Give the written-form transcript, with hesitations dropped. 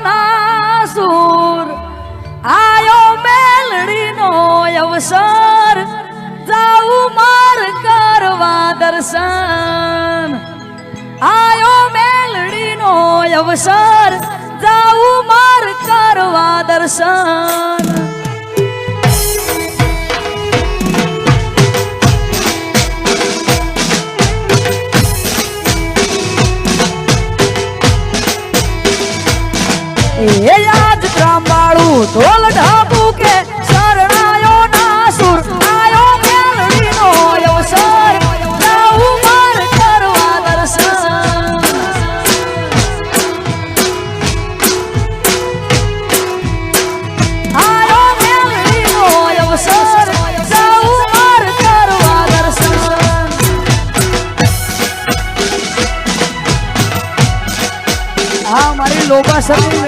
ના સુર આયો મેલડીનો અવસર જાઉં માર કરવા દર્શન આયો મેલડીનો અવસર જાઉં માર કરવા દર્શન એ આજ ત્રાંબાળું ઢોલ ઢાપ